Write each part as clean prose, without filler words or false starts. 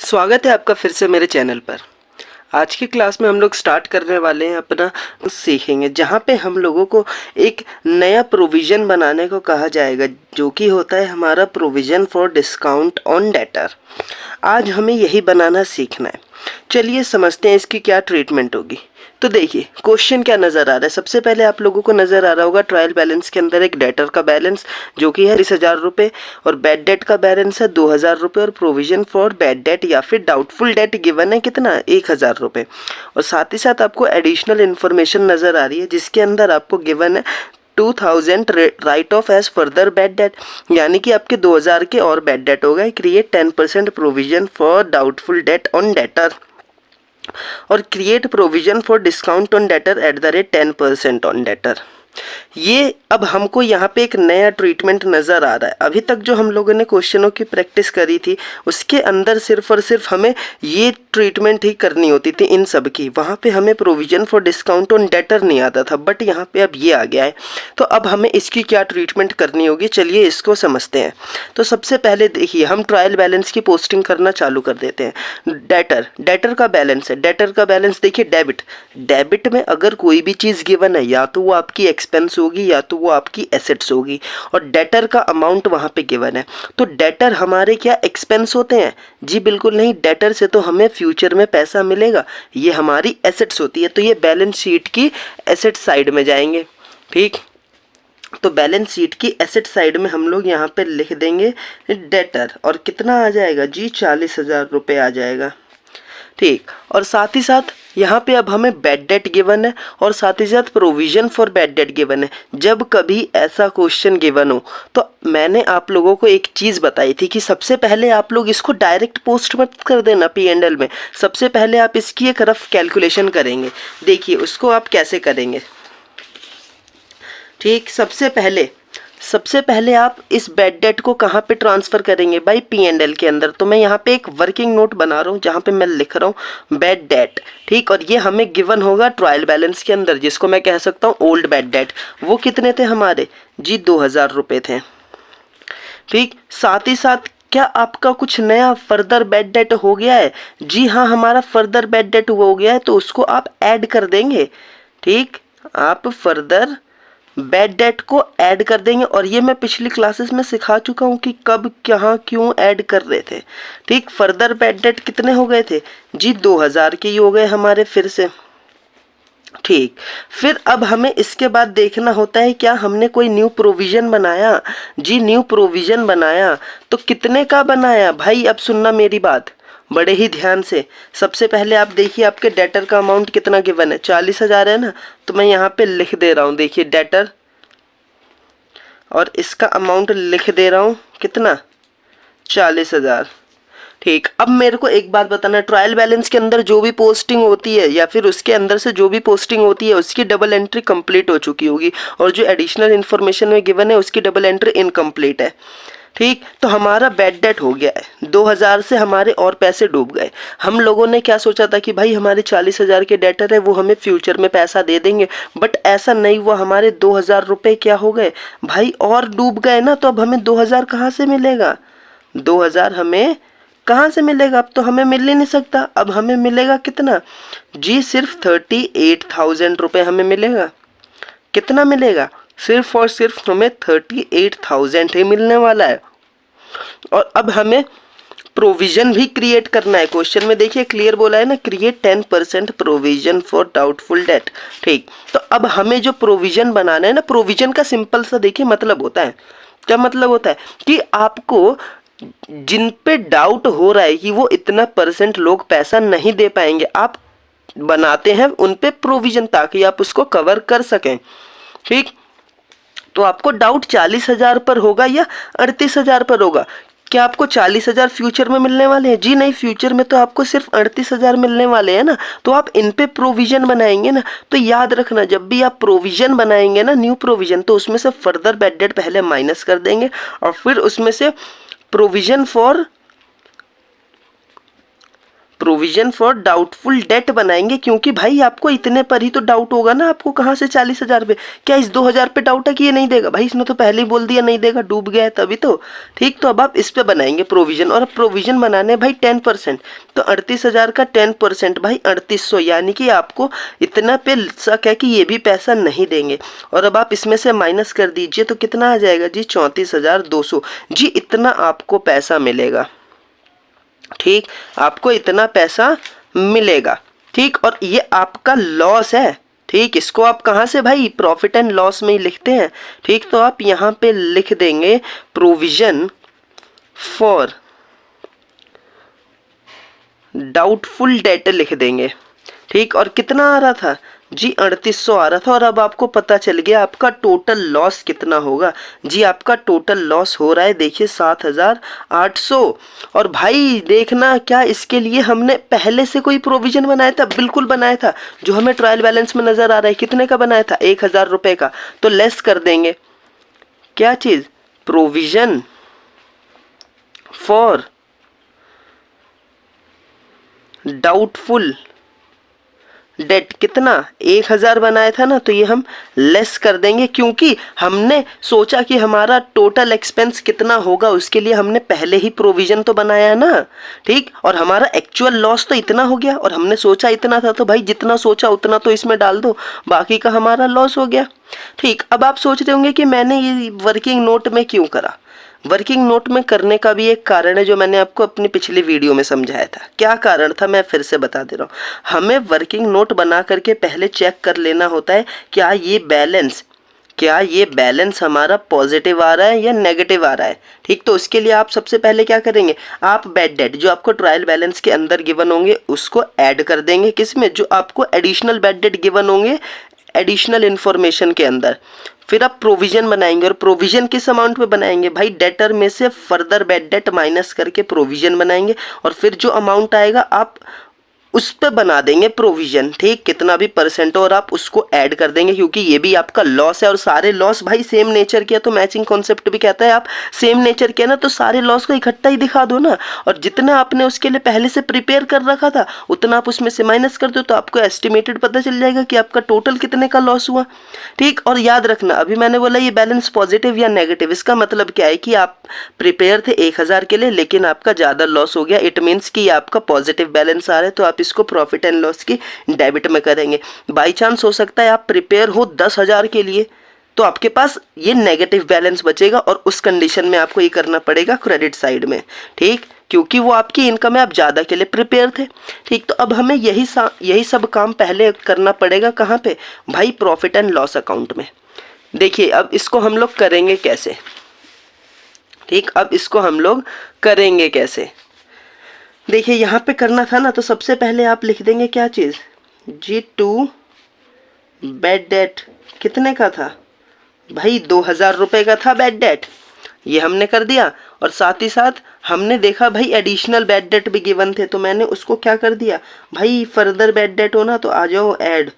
स्वागत है आपका फिर से मेरे चैनल पर। आज की क्लास में हम लोग स्टार्ट करने वाले हैं अपना सीखेंगे, जहाँ पे हम लोगों को एक नया प्रोविज़न बनाने को कहा जाएगा, जो कि होता है हमारा provision for discount on debtor. आज हमें यही बनाना सीखना है। चलिए समझते हैं इसकी क्या ट्रीटमेंट होगी। तो देखिए क्वेश्चन क्या नज़र आ रहा है। सबसे पहले आप लोगों को नज़र आ रहा होगा ट्रायल बैलेंस के अंदर एक डेटर का बैलेंस जो कि है 30,000 रुपये, और बैड डेट का बैलेंस है 2,000 रुपये, और प्रोविज़न फॉर बैड डेट या फिर डाउटफुल डेट गिवन है कितना 1,000 रुपये। और साथ ही साथ आपको एडिशनल इन्फॉर्मेशन नज़र आ रही है, जिसके अंदर आपको गिवन है 2,000 write off as further bad debt, यानी कि आपके 2,000 के और बैड डेट हो गए। Create 10% provision for doubtful debt on debtor, और create provision for discount on debtor at the rate 10% on debtor. ये अब हमको यहाँ पे एक नया ट्रीटमेंट नज़र आ रहा है। अभी तक जो हम लोगों ने क्वेश्चनों की प्रैक्टिस करी थी उसके अंदर सिर्फ और सिर्फ हमें ये ट्रीटमेंट ही करनी होती थी इन सब की। वहाँ पे हमें provision for discount on debtor नहीं आता था, बट यहाँ पे अब ये आ गया है। तो अब हमें इसकी क्या ट्रीटमेंट करनी होगी, चलिए इसको समझते हैं। तो सबसे पहले देखिए हम ट्रायल बैलेंस की पोस्टिंग करना चालू कर देते हैं। डेटर का बैलेंस है। डेटर का बैलेंस देखिए डेबिट में अगर कोई भी चीज़ गिवन है, या तो वो आपकी एक्सपेंस होगी या तो वो आपकी एसेट्स होगी, और डेटर का अमाउंट वहाँ पे गिवन है। तो डेटर हमारे क्या एक्सपेंस होते हैं? जी बिल्कुल नहीं। डेटर से तो हमें फ्यूचर में पैसा मिलेगा, ये हमारी एसेट्स होती है। तो ये बैलेंस शीट की एसेट साइड में जाएंगे। ठीक, तो बैलेंस शीट की एसेट साइड में हम लोग यहाँ पे लिख देंगे डेटर, और कितना आ जाएगा जी 40,000 रुपये आ जाएगा। ठीक, और साथ ही साथ यहाँ पे अब हमें बैड डेट गिवन है, और साथ ही साथ provision for bad debt given है। जब कभी ऐसा क्वेश्चन गिवन हो तो मैंने आप लोगों को एक चीज़ बताई थी कि सबसे पहले आप लोग इसको डायरेक्ट पोस्ट मत कर देना P&L में। सबसे पहले आप इसकी एक रफ कैलकुलेशन करेंगे। देखिए उसको आप कैसे करेंगे। ठीक, सबसे पहले आप इस बैड डेट को कहाँ पे ट्रांसफ़र करेंगे भाई? P&L के अंदर। तो मैं यहाँ पे एक वर्किंग नोट बना रहा हूँ जहाँ पे मैं लिख रहा हूँ बैड डेट। ठीक, और ये हमें गिवन होगा ट्रायल बैलेंस के अंदर, जिसको मैं कह सकता हूँ ओल्ड बैड डेट। वो कितने थे हमारे जी 2,000 रुपये थे। ठीक, साथ ही साथ क्या आपका कुछ नया फर्दर बैड डेट हो गया है? जी हाँ, हमारा फर्दर बैड डेट हो गया है, तो उसको आप ऐड कर देंगे। ठीक, आप फर्दर बैड डेट को ऐड कर देंगे, और ये मैं पिछली क्लासेस में सिखा चुका हूँ कि कब कहाँ क्यों ऐड कर रहे थे। ठीक, फर्दर बैड डेट कितने हो गए थे जी 2,000 के ही हो गए हमारे फिर से। ठीक, फिर अब हमें इसके बाद देखना होता है क्या हमने कोई न्यू प्रोविज़न बनाया? जी न्यू प्रोविज़न बनाया, तो कितने का बनाया भाई? अब सुनना मेरी बात बड़े ही ध्यान से। सबसे पहले आप देखिए आपके डेटर का अमाउंट कितना गिवन है, 40,000 है ना। तो मैं यहाँ पे लिख दे रहा हूँ, देखिए डेटर, और इसका अमाउंट लिख दे रहा हूँ कितना 40,000। ठीक, अब मेरे को एक बात बताना, ट्रायल बैलेंस के अंदर जो भी पोस्टिंग होती है या फिर उसके अंदर से जो भी पोस्टिंग होती है उसकी डबल एंट्री कंप्लीट हो चुकी होगी, और जो एडिशनल इन्फॉर्मेशन में गिवन है उसकी डबल एंट्री इनकम्प्लीट है। ठीक, तो हमारा बैड डेट हो गया है, 2,000 से हमारे और पैसे डूब गए। हम लोगों ने क्या सोचा था कि भाई हमारे 40,000 के डेटर है वो हमें फ्यूचर में पैसा दे देंगे, बट ऐसा नहीं हुआ। हमारे 2,000 रुपये क्या हो गए भाई, और डूब गए ना। तो अब हमें 2,000 कहाँ से मिलेगा? 2,000 हमें कहाँ से मिलेगा? अब तो हमें मिल ही नहीं सकता। अब हमें मिलेगा कितना जी, सिर्फ 38,000 रुपये हमें मिलेगा। कितना मिलेगा? सिर्फ और सिर्फ हमें 38,000 ही मिलने वाला है। और अब हमें प्रोविज़न भी क्रिएट करना है। क्वेश्चन में देखिए क्लियर बोला है ना, create 10% provision for doubtful date. ठीक, तो अब हमें जो प्रोविज़न बनाना है ना, प्रोविज़न का सिंपल सा देखिए मतलब होता है, क्या मतलब होता है कि आपको जिन पे डाउट हो रहा है कि वो इतना % लोग पैसा नहीं दे पाएंगे, आप बनाते हैं उन पे प्रोविज़न ताकि आप उसको कवर कर सकें। ठीक, तो आपको डाउट 40,000 पर होगा या 38,000 पर होगा? क्या आपको 40,000 फ्यूचर में मिलने वाले हैं? जी नहीं, फ्यूचर में तो आपको सिर्फ 38,000 मिलने वाले हैं ना। तो आप इन पे प्रोविज़न बनाएंगे ना। तो याद रखना, जब भी आप प्रोविज़न बनाएंगे ना, न्यू प्रोविज़न, तो उसमें से फर्दर बैड डेट पहले माइनस कर देंगे, और फिर उसमें से provision provision for doubtful date बनाएंगे, क्योंकि भाई आपको इतने पर ही तो डाउट होगा ना, आपको कहाँ से 40,000 पे, क्या इस 2,000 पे डाउट है कि ये नहीं देगा? भाई इसने तो पहले ही बोल दिया नहीं देगा, डूब गया है तभी तो। ठीक, तो अब आप इस पे बनाएंगे प्रोविजन, और अब प्रोविजन बनाने भाई 10%, तो 38,000 का 10% भाई 3800, यानी कि आपको इतना पे शक है कि ये भी पैसा नहीं देंगे। और अब आप इसमें से माइनस कर दीजिए तो कितना आ जाएगा जी, 34,200 जी, इतना आपको पैसा मिलेगा। ठीक, आपको इतना पैसा मिलेगा। ठीक, और ये आपका लॉस है। ठीक, इसको आप कहाँ से भाई, प्रॉफिट एंड लॉस में ही लिखते हैं। ठीक, तो आप यहाँ पे लिख देंगे प्रोविजन फॉर डाउटफुल डेट लिख देंगे। ठीक, और कितना आ रहा था जी, 3800 आ रहा था, और अब आपको पता चल गया आपका टोटल लॉस कितना होगा जी। आपका टोटल लॉस हो रहा है देखिए 7,800। और भाई देखना, क्या इसके लिए हमने पहले से कोई प्रोविजन बनाया था? बिल्कुल बनाया था, जो हमें ट्रायल बैलेंस में नजर आ रहा है। कितने का बनाया था? 1,000 रुपये का। तो लेस कर देंगे क्या चीज, प्रोविजन फॉर डाउटफुल डेट। कितना, 1,000 बनाया था ना, तो ये हम लेस कर देंगे, क्योंकि हमने सोचा कि हमारा टोटल एक्सपेंस कितना होगा, उसके लिए हमने पहले ही प्रोविजन तो बनाया है ना। ठीक, और हमारा एक्चुअल लॉस तो इतना हो गया, और हमने सोचा इतना था, तो भाई जितना सोचा उतना तो इसमें डाल दो, बाकी का हमारा लॉस हो गया। ठीक, अब आप सोच रहे होंगे कि मैंने ये वर्किंग नोट में क्यों करा। वर्किंग नोट में करने का भी एक कारण है, जो मैंने आपको अपनी पिछली वीडियो में समझाया था। क्या कारण था, मैं फिर से बता दे रहा हूँ। हमें वर्किंग नोट बना करके पहले चेक कर लेना होता है क्या ये बैलेंस हमारा पॉजिटिव आ रहा है या नेगेटिव आ रहा है। ठीक, तो उसके लिए आप सबसे पहले क्या करेंगे, आप बैड डेट जो आपको ट्रायल बैलेंस के अंदर गिवन होंगे उसको ऐड कर देंगे। किसमें, जो आपको एडिशनल बैड डेट गिवन होंगे एडिशनल इन्फॉर्मेशन के अंदर। फिर आप प्रोविजन बनाएंगे, और प्रोविजन किस अमाउंट में बनाएंगे भाई, डेटर में से फर्दर बैड डेट माइनस करके प्रोविजन बनाएंगे, और फिर जो अमाउंट आएगा आप उस पे बना देंगे प्रोविजन। ठीक, कितना भी परसेंट हो, और आप उसको ऐड कर देंगे, क्योंकि ये भी आपका लॉस है। और सारे लॉस भाई सेम नेचर के, तो मैचिंग कॉन्सेप्ट भी कहता है, आप सेम नेचर के ना, तो सारे लॉस को इकट्ठा ही दिखा दो ना, और जितना आपने उसके लिए पहले से प्रिपेयर कर रखा था उतना आप उसमें से माइनस कर दो, तो आपको एस्टिमेटेड पता चल जाएगा कि आपका टोटल कितने का लॉस हुआ। ठीक, और याद रखना, अभी मैंने बोला ये बैलेंस पॉजिटिव या नेगेटिव, इसका मतलब क्या है कि आप प्रिपेयर थे 1,000 के लिए, लेकिन आपका ज़्यादा लॉस हो गया। इट मीन्स कि आपका पॉजिटिव बैलेंस आ रहा है, तो आप इसको प्रॉफिट एंड लॉस की डेबिट में करेंगे। बाई चांस हो सकता है आप प्रिपेयर हो 10,000 के लिए, तो आपके पास ये नेगेटिव बैलेंस बचेगा, और उस कंडीशन में आपको ये करना पड़ेगा क्रेडिट साइड में। ठीक, क्योंकि वो आपकी इनकम है, आप ज़्यादा के लिए प्रिपेयर थे। ठीक, तो अब हमें यही सब काम पहले करना पड़ेगा। कहाँ पे भाई, प्रॉफिट एंड लॉस अकाउंट में। देखिए अब इसको हम लोग करेंगे कैसे। ठीक, अब इसको हम लोग करेंगे कैसे, देखिए यहाँ पे करना था ना, तो सबसे पहले आप लिख देंगे क्या चीज़ जी, 2 बैड डेट। कितने का था भाई, 2,000 रुपये का था बैड डेट, ये हमने कर दिया। और साथ ही साथ हमने देखा भाई एडिशनल बैड डेट भी गिवन थे, तो मैंने उसको क्या कर दिया भाई, फर्दर बैड डेट हो ना, तो आ जाओ ऐड।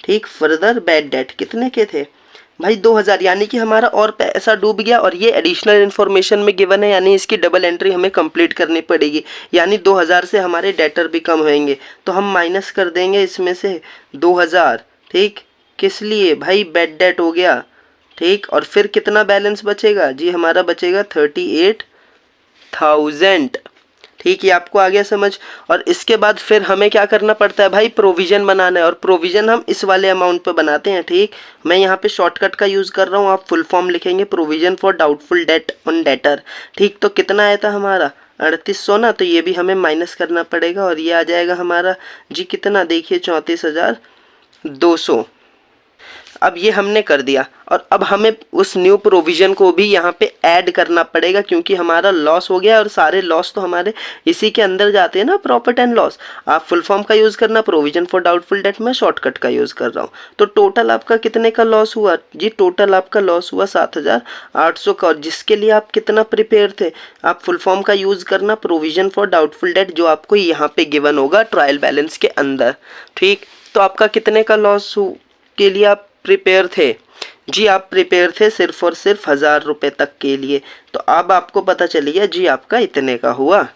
ठीक, फर्दर बैड डेट कितने के थे भाई, 2,000, यानी कि हमारा और पैसा डूब गया, और ये एडिशनल इन्फॉर्मेशन में गिवन है, यानी इसकी डबल एंट्री हमें कंप्लीट करनी पड़ेगी, यानी 2,000 से हमारे डेटर भी कम होंगे, तो हम माइनस कर देंगे इसमें से 2,000। ठीक, किस लिए भाई, बैड डेट हो गया। ठीक, और फिर कितना बैलेंस बचेगा जी, हमारा बचेगा 38,000। ठीक, ये आपको आ गया समझ। और इसके बाद फिर हमें क्या करना पड़ता है भाई, प्रोविजन बनाना है, और प्रोविजन हम इस वाले अमाउंट पे बनाते हैं। ठीक, मैं यहाँ पे शॉर्टकट का यूज़ कर रहा हूँ, आप फुल फॉर्म लिखेंगे provision for doubtful debt on debtor. ठीक, तो कितना आया था हमारा 3800 ना, तो ये भी हमें माइनस करना पड़ेगा, और ये आ जाएगा हमारा जी कितना, देखिए 34,200। अब ये हमने कर दिया, और अब हमें उस न्यू प्रोविज़न को भी यहाँ पे ऐड करना पड़ेगा, क्योंकि हमारा लॉस हो गया, और सारे लॉस तो हमारे इसी के अंदर जाते हैं ना, प्रॉफिट एंड लॉस। आप फुल फॉर्म का यूज़ करना, प्रोविज़न फॉर डाउटफुल डेट, मैं शॉर्टकट का यूज़ कर रहा हूँ। तो टोटल आपका कितने का लॉस हुआ जी, टोटल आपका लॉस हुआ 7,800 का, और जिसके लिए आप कितना प्रिपेयर थे, आप फुल फॉर्म का यूज़ करना, प्रोविज़न फॉर डाउटफुल डेट, जो आपको यहाँ पे गिवन होगा ट्रायल बैलेंस के अंदर। ठीक, तो आपका कितने का लॉस के लिए आप प्रिपेयर थे जी, आप प्रिपेयर थे सिर्फ और सिर्फ 1,000 रुपये तक के लिए, तो अब आपको पता चल गया जी आपका इतने का हुआ।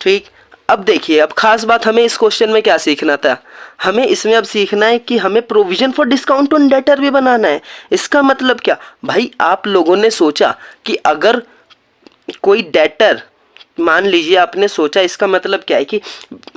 ठीक, अब देखिए, अब खास बात हमें इस क्वेश्चन में क्या सीखना था, हमें इसमें अब सीखना है कि हमें provision for discount on debtor भी बनाना है। इसका मतलब क्या भाई, आप लोगों ने सोचा कि अगर कोई डेटर, मान लीजिए आपने सोचा, इसका मतलब क्या है कि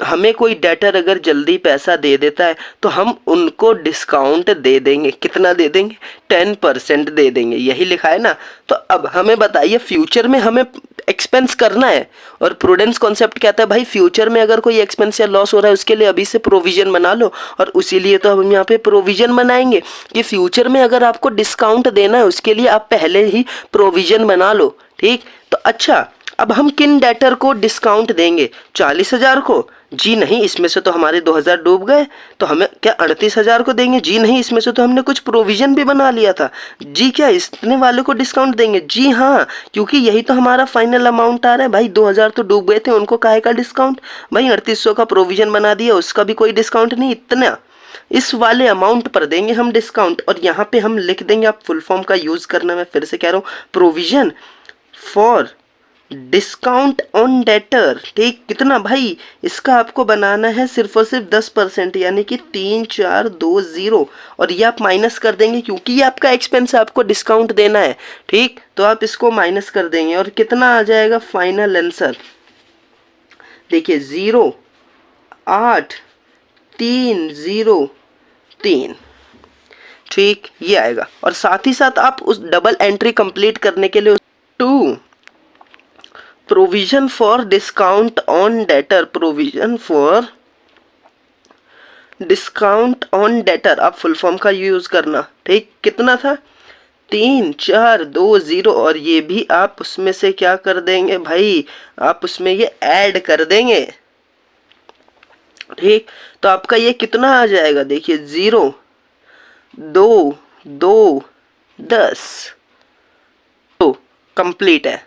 हमें कोई डेटर अगर जल्दी पैसा दे देता है तो हम उनको डिस्काउंट दे देंगे। कितना दे देंगे? 10% दे देंगे, यही लिखा है ना। तो अब हमें बताइए, फ्यूचर में हमें एक्सपेंस करना है, और प्रूडेंस कॉन्सेप्ट कहता है भाई फ्यूचर में अगर कोई एक्सपेंस या लॉस हो रहा है उसके लिए अभी से प्रोविजन बना लो। और उसीलिए तो हम यहाँ पे प्रोविजन बनाएंगे कि फ्यूचर में अगर आपको डिस्काउंट देना है उसके लिए आप पहले ही प्रोविजन बना लो। ठीक, तो अच्छा, अब हम किन डेटर को डिस्काउंट देंगे? 40,000 को? जी नहीं, इसमें से तो हमारे 2,000 डूब गए, तो हमें क्या 38,000 को देंगे? जी नहीं, इसमें से तो हमने कुछ प्रोविजन भी बना लिया था। जी क्या इतने वाले को डिस्काउंट देंगे? जी हाँ, क्योंकि यही तो हमारा फाइनल अमाउंट आ रहा है भाई। 2,000 तो डूब गए थे, उनको काहे का डिस्काउंट भाई? 3800 का प्रोविजन बना दिया, उसका भी कोई डिस्काउंट नहीं, इतना इस वाले अमाउंट पर देंगे हम डिस्काउंट। और यहाँ पे हम लिख देंगे, आप फुल फॉर्म का यूज करना, मैं फिर से कह रहा हूँ, provision for discount on debtor. ठीक, कितना भाई? इसका आपको बनाना है सिर्फ और सिर्फ 10%, यानी कि 3420। और ये आप माइनस कर देंगे क्योंकि ये आपका एक्सपेंस है, आपको डिस्काउंट देना है। ठीक, तो आप इसको माइनस कर देंगे और कितना आ जाएगा फाइनल आंसर? देखिए 08303। ठीक, ये आएगा। और साथ ही साथ आप उस डबल एंट्री कंप्लीट करने के लिए two provision for discount on debtor, provision for discount on debtor, आप फुल फॉर्म का यूज करना। ठीक, कितना था? 3420। और ये भी आप उसमें से क्या कर देंगे भाई, आप उसमें ये ऐड कर देंगे। ठीक, तो आपका ये कितना आ जाएगा? देखिए 02210 तो कंप्लीट है।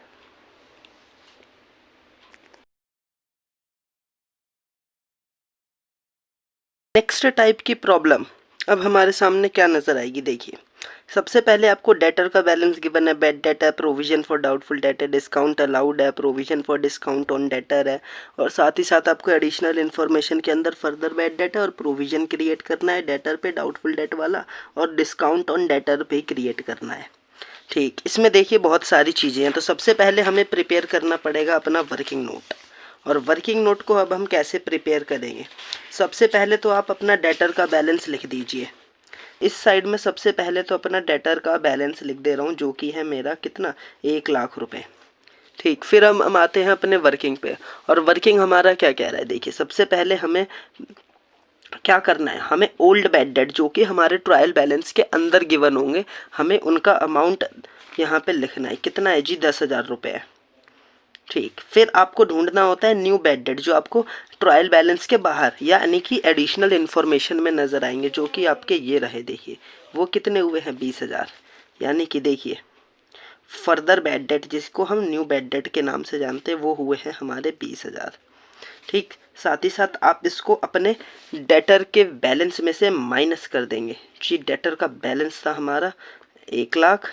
नेक्स्ट टाइप की प्रॉब्लम अब हमारे सामने क्या नजर आएगी? देखिए, सबसे पहले आपको डेटर का बैलेंस गिवन है, बैड डेट है, प्रोविजन फॉर डाउटफुल डेट है, डिस्काउंट अलाउड है, provision for discount on debtor है, और साथ ही साथ आपको एडिशनल इन्फॉर्मेशन के अंदर फर्दर बैड डेट है और प्रोविजन क्रिएट करना है डेटर पे, डाउटफुल डेट वाला, और डिस्काउंट ऑन डेटर पे क्रिएट करना है। ठीक, इसमें देखिए बहुत सारी चीज़ें हैं। तो सबसे पहले हमें प्रिपेयर करना पड़ेगा अपना वर्किंग नोट। और वर्किंग नोट को अब हम कैसे प्रिपेयर करेंगे? सबसे पहले तो आप अपना डेटर का बैलेंस लिख दीजिए। इस साइड में सबसे पहले तो अपना डेटर का बैलेंस लिख दे रहा हूँ, जो कि है मेरा कितना, 1,00,000 रुपये। ठीक, फिर हम आते हैं अपने वर्किंग पे। और वर्किंग हमारा क्या कह रहा है? देखिए, सबसे पहले हमें क्या करना है, हमें ओल्ड बैड डेट जो कि हमारे ट्रायल बैलेंस के अंदर गिवन होंगे, हमें उनका अमाउंट यहाँ पे लिखना है। कितना है जी? 10,000 रुपये। ठीक, फिर आपको ढूंढना होता है न्यू बैड डेट, जो आपको ट्रायल बैलेंस के बाहर यानी कि एडिशनल इन्फॉर्मेशन में नज़र आएंगे, जो कि आपके ये रहे। देखिए वो कितने हुए हैं? 20,000। यानी कि देखिए फर्दर बैड डेट, जिसको हम न्यू बैड डेट के नाम से जानते हैं, वो हुए हैं हमारे 20,000। ठीक, साथ ही साथ आप इसको अपने डेटर के बैलेंस में से माइनस कर देंगे। जी, डेटर का बैलेंस था हमारा 1,00,000,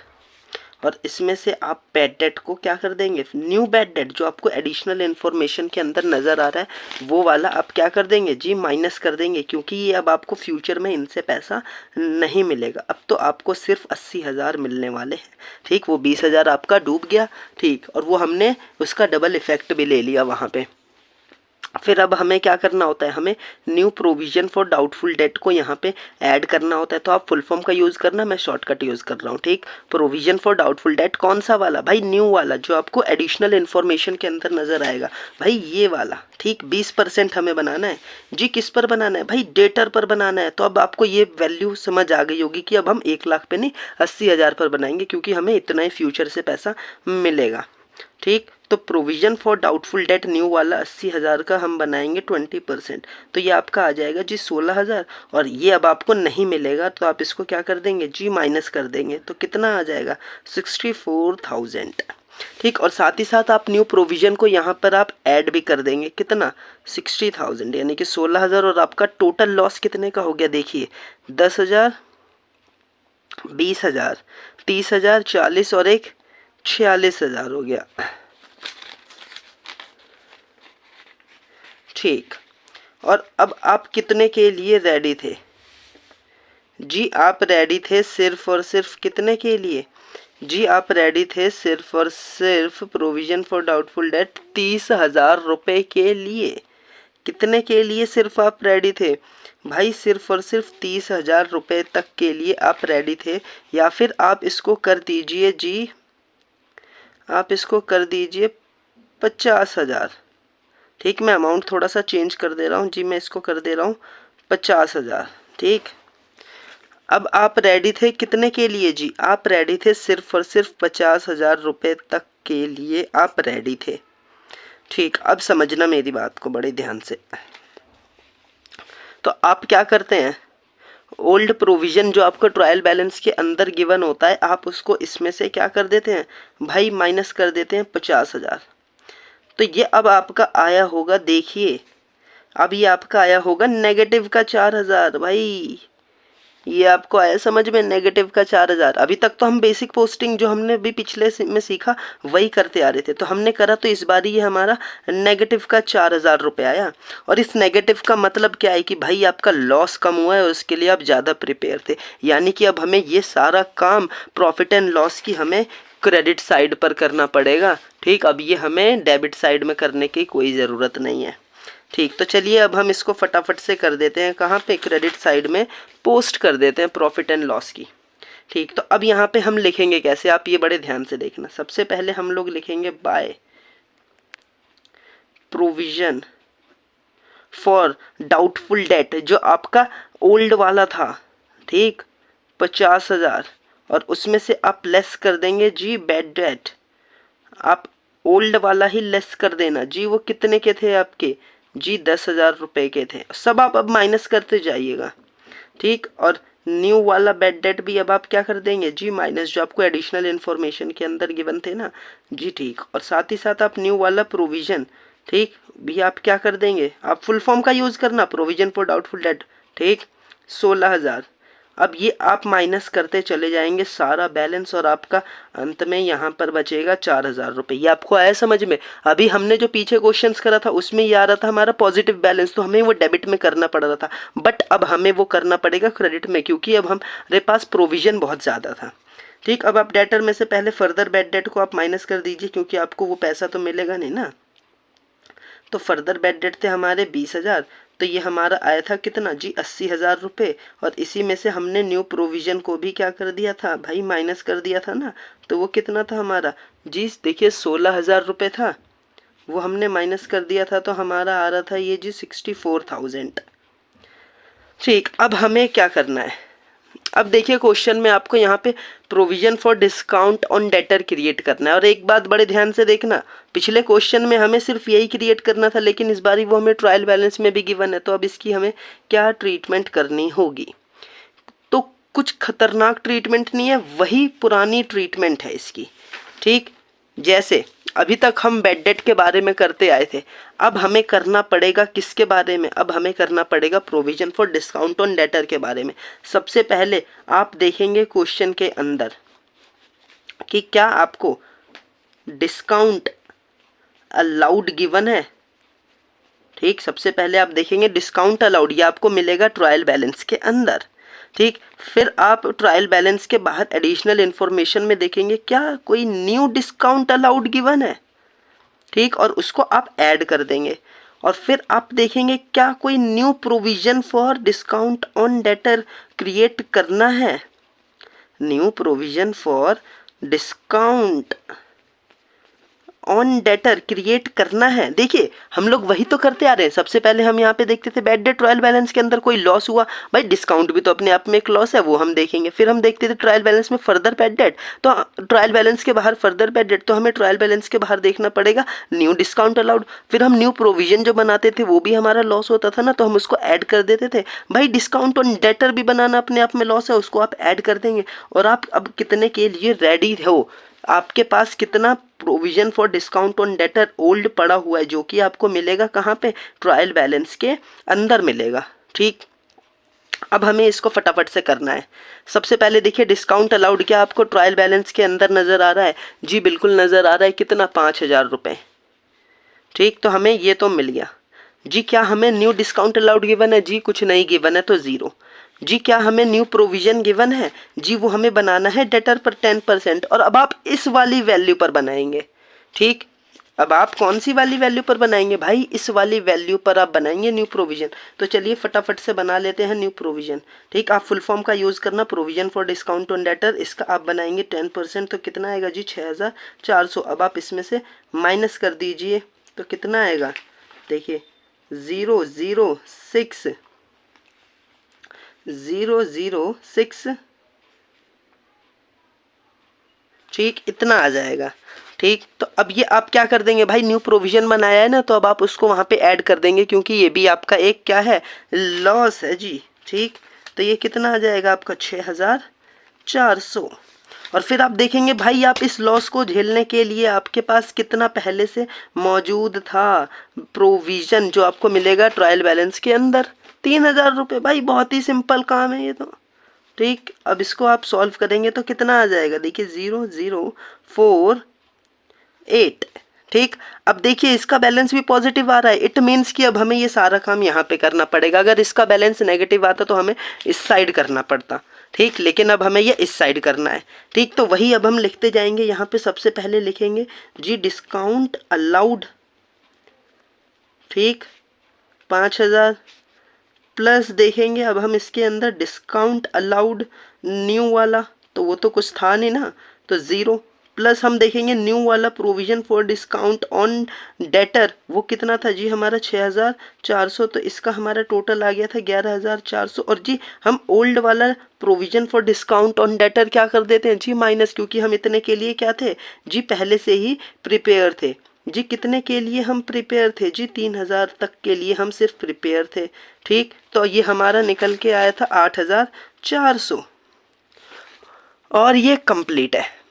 और इसमें से आप बैड डेट को क्या कर देंगे? न्यू बैड डेट जो आपको एडिशनल इन्फॉर्मेशन के अंदर नज़र आ रहा है, वो वाला आप क्या कर देंगे जी? माइनस कर देंगे, क्योंकि ये अब आपको फ्यूचर में इनसे पैसा नहीं मिलेगा। अब तो आपको सिर्फ 80,000 मिलने वाले हैं। ठीक, वो 20,000 आपका डूब गया। ठीक, और वो हमने उसका डबल इफेक्ट भी ले लिया वहाँ पे। फिर अब हमें क्या करना होता है? हमें new provision for doubtful date को यहाँ पे ऐड करना होता है। तो आप फुल फॉर्म का यूज़ करना, मैं शॉर्टकट यूज़ कर रहा हूँ। ठीक, प्रोविजन फॉर डाउटफुल डेट कौन सा वाला भाई? न्यू वाला, जो आपको एडिशनल इन्फॉर्मेशन के अंदर नज़र आएगा भाई, ये वाला। ठीक, 20% हमें बनाना है जी। किस पर बनाना है भाई? डेटर पर बनाना है। तो अब आपको ये वैल्यू समझ आ गई होगी कि अब हम 1,00,000 पे नहीं 80,000 पर बनाएंगे, क्योंकि हमें इतना ही फ्यूचर से पैसा मिलेगा। ठीक, तो provision for doubtful date new वाला 80,000 का हम बनाएंगे 20%, तो ये आपका आ जाएगा जी 16,000। और ये अब आपको नहीं मिलेगा, तो आप इसको क्या कर देंगे जी? माइनस कर देंगे। तो कितना आ जाएगा? 64,000। ठीक, और साथ ही साथ आप न्यू प्रोविजन को यहाँ पर आप ऐड भी कर देंगे। कितना? 60,000, यानी कि 16,000। और आपका टोटल लॉस कितने का हो गया? देखिए 10,000, 20,000, 30,000, 40 और एक 46,000 हो गया। ठीक, और अब आप कितने के लिए रेडी थे? जी आप रेडी थे सिर्फ और सिर्फ कितने के लिए? जी आप रेडी थे सिर्फ और सिर्फ प्रोविज़न फॉर डाउटफुल डेट 30,000 रुपये के लिए। कितने के लिए सिर्फ आप रेडी थे? भाई सिर्फ और सिर्फ 30,000 रुपये तक के लिए आप रेडी थे। या फिर आप इसको कर दीजिए जी, आप इसको कर दीजिए 50,000। ठीक, मैं अमाउंट थोड़ा सा चेंज कर दे रहा हूँ जी, मैं इसको कर दे रहा हूँ 50,000। ठीक, अब आप रेडी थे कितने के लिए? जी आप रेडी थे सिर्फ और सिर्फ 50,000 रुपये तक के लिए आप रेडी थे। ठीक, अब समझना मेरी बात को बड़े ध्यान से। तो आप क्या करते हैं, ओल्ड प्रोविज़न जो आपको ट्रायल बैलेंस के अंदर गिवन होता है, आप उसको इसमें से क्या कर देते हैं भाई, माइनस कर देते हैं 50,000। तो ये अब आपका आया होगा, देखिए अब ये आपका आया होगा नेगेटिव का 4,000। भाई ये आपको आया समझ में, नेगेटिव का 4,000। अभी तक तो हम बेसिक पोस्टिंग जो हमने भी पिछले में सीखा वही करते आ रहे थे, तो हमने करा तो इस बार ये हमारा नेगेटिव का 4,000 रुपये आया। और इस नेगेटिव का मतलब क्या है कि भाई आपका लॉस कम हुआ है और उसके लिए आप ज़्यादा प्रिपेयर थे। यानी कि अब हमें ये सारा काम प्रॉफिट एंड लॉस की हमें क्रेडिट साइड पर करना पड़ेगा। ठीक, अब ये हमें डेबिट साइड में करने की कोई ज़रूरत नहीं है। ठीक, तो चलिए अब हम इसको फटाफट से कर देते हैं, कहाँ पे, क्रेडिट साइड में पोस्ट कर देते हैं प्रॉफिट एंड लॉस की। ठीक, तो अब यहाँ पे हम लिखेंगे कैसे, आप ये बड़े ध्यान से देखना। सबसे पहले हम लोग लिखेंगे by provision for doubtful date, जो आपका ओल्ड वाला था। ठीक, 50,000, और उसमें से आप लेस कर देंगे जी बैड डेट। आप ओल्ड वाला ही लेस कर देना जी। वो कितने के थे आपके जी, 10,000 रुपये के थे। सब आप अब माइनस करते जाइएगा। ठीक, और न्यू वाला बैड डेट भी अब आप क्या कर देंगे जी, माइनस, जो आपको एडिशनल इन्फॉर्मेशन के अंदर गिवन थे ना जी। ठीक, और साथ ही साथ आप न्यू वाला प्रोविज़न, ठीक, भी आप क्या कर देंगे, आप फुल फॉर्म का यूज़ करना, प्रोविज़न फॉर डाउटफुल डेट। ठीक, 16,000। अब ये आप माइनस करते चले जाएंगे सारा बैलेंस, और आपका अंत में यहाँ पर बचेगा 4,000 रुपये। ये आपको आया समझ में? अभी हमने जो पीछे क्वेश्चंस करा था उसमें ये आ रहा था हमारा पॉजिटिव बैलेंस, तो हमें वो डेबिट में करना पड़ रहा था, बट अब हमें वो करना पड़ेगा क्रेडिट में, क्योंकि अब हमारे पास प्रोविज़न बहुत ज़्यादा था। ठीक, अब आप डेटर में से पहले फर्दर बैड डेट को आप माइनस कर दीजिए, क्योंकि आपको वो पैसा तो मिलेगा नहीं ना। तो फर्दर बैड डेट थे हमारे 20,000, तो ये हमारा आया था कितना जी, 80,000 रुपये। और इसी में से हमने न्यू प्रोविज़न को भी क्या कर दिया था भाई, माइनस कर दिया था ना। तो वो कितना था हमारा जी, देखिए 16,000 रुपये था, वो हमने माइनस कर दिया था, तो हमारा आ रहा था ये जी 64,000। ठीक, अब हमें क्या करना है, अब देखिए क्वेश्चन में आपको यहाँ पे provision for discount on debtor create करना है। और एक बात बड़े ध्यान से देखना, पिछले क्वेश्चन में हमें सिर्फ यही क्रिएट करना था, लेकिन इस बार वो हमें ट्रायल बैलेंस में भी गिवन है, तो अब इसकी हमें क्या ट्रीटमेंट करनी होगी। तो कुछ खतरनाक ट्रीटमेंट नहीं है, वही पुरानी ट्रीटमेंट है इसकी। ठीक, जैसे अभी तक हम बैड डेट के बारे में करते आए थे, अब हमें करना पड़ेगा किसके बारे में, अब हमें करना पड़ेगा provision for discount on debtor के बारे में। सबसे पहले आप देखेंगे क्वेश्चन के अंदर कि क्या आपको डिस्काउंट अलाउड गिवन है। ठीक, सबसे पहले आप देखेंगे डिस्काउंट अलाउड, ये आपको मिलेगा ट्रायल बैलेंस के अंदर। ठीक, फिर आप ट्रायल बैलेंस के बाहर एडिशनल इन्फॉर्मेशन में देखेंगे क्या कोई न्यू डिस्काउंट अलाउड गिवन है। ठीक, और उसको आप ऐड कर देंगे। और फिर आप देखेंगे क्या कोई new provision for discount on debtor create करना है। New provision for discount on debtor create करना है। देखिए हम लोग वही तो करते आ रहे हैं। सबसे पहले हम यहाँ पे देखते थे बैड डेट ट्रायल बैलेंस के अंदर कोई लॉस हुआ, भाई डिस्काउंट भी तो अपने आप में एक लॉस है, वो हम देखेंगे। फिर हम देखते थे ट्रायल बैलेंस में फर्दर बैड डेट, तो ट्रायल बैलेंस के बाहर फर्दर बैड डेट, तो हमें ट्रायल बैलेंस के बाहर देखना पड़ेगा न्यू डिस्काउंट अलाउड। फिर हम न्यू प्रोविजन जो बनाते थे वो भी हमारा लॉस होता था ना, तो हम उसको ऐड कर देते थे। भाई डिस्काउंट ऑन डेटर भी बनाना अपने आप में लॉस है, उसको आप ऐड कर देंगे। और आप अब कितने के लिए रेडी हो, आपके पास कितना provision for discount on debtor old पड़ा हुआ है, जो कि आपको मिलेगा कहाँ पे, ट्रायल बैलेंस के अंदर मिलेगा। ठीक, अब हमें इसको फटाफट से करना है। सबसे पहले देखिए डिस्काउंट अलाउड क्या आपको ट्रायल बैलेंस के अंदर नज़र आ रहा है जी, बिल्कुल नज़र आ रहा है। कितना, 5,000 रुपये। ठीक, तो हमें ये तो मिल गया जी क्या हमें न्यू डिस्काउंट अलाउड गिवन है? जी कुछ नहीं गिवन है तो 0। जी क्या हमें न्यू प्रोविजन गिवन है? जी वो हमें बनाना है डेटर पर 10%, और अब आप इस वाली वैल्यू पर बनाएंगे। ठीक, अब आप कौन सी वाली वैल्यू पर बनाएंगे भाई? इस वाली वैल्यू पर आप बनाएंगे न्यू प्रोविजन। तो चलिए फटाफट से बना लेते हैं न्यू प्रोविजन। ठीक, आप फुल फॉर्म का यूज़ करना, provision for discount on debtor. इसका आप बनाएंगे 10%, तो कितना आएगा जी? 6400। अब आप इसमें से माइनस कर दीजिए तो कितना आएगा? देखिए 006 006, ठीक, इतना आ जाएगा। ठीक, तो अब ये आप क्या कर देंगे भाई? न्यू प्रोविजन बनाया है ना, तो अब आप उसको वहाँ पे ऐड कर देंगे, क्योंकि ये भी आपका एक क्या है? लॉस है जी। ठीक, तो ये कितना आ जाएगा आपका? 6400। और फिर आप देखेंगे भाई, आप इस लॉस को झेलने के लिए आपके पास कितना पहले से मौजूद था प्रोविजन, जो आपको मिलेगा ट्रायल बैलेंस के अंदर? 3000 रुपये। भाई बहुत ही सिंपल काम है ये तो। ठीक, अब इसको आप सॉल्व करेंगे तो कितना आ जाएगा? देखिए 0048। ठीक, अब देखिए इसका बैलेंस भी पॉजिटिव आ रहा है। इट मीन्स कि अब हमें ये सारा काम यहाँ पे करना पड़ेगा। अगर इसका बैलेंस नेगेटिव आता तो हमें इस साइड करना पड़ता। ठीक, लेकिन अब हमें ये इस साइड करना है। ठीक, तो वही अब हम लिखते जाएंगे। यहाँ पे सबसे पहले लिखेंगे जी डिस्काउंट अलाउड, ठीक, 5000 प्लस देखेंगे अब हम इसके अंदर डिस्काउंट अलाउड न्यू वाला, तो वो तो कुछ था नहीं ना, तो 0, प्लस हम देखेंगे न्यू वाला provision for discount on debtor, वो कितना था जी? हमारा 6400। तो इसका हमारा टोटल आ गया था 11400। और जी हम ओल्ड वाला provision for discount on debtor क्या कर देते हैं जी? माइनस, क्योंकि हम इतने के लिए क्या थे जी? पहले से ही प्रिपेयर थे जी। कितने के लिए हम प्रिपेयर थे जी? 3000 तक के लिए हम सिर्फ प्रिपेयर थे। ठीक, तो ये हमारा निकल के आया था 8400, और ये कंप्लीट है।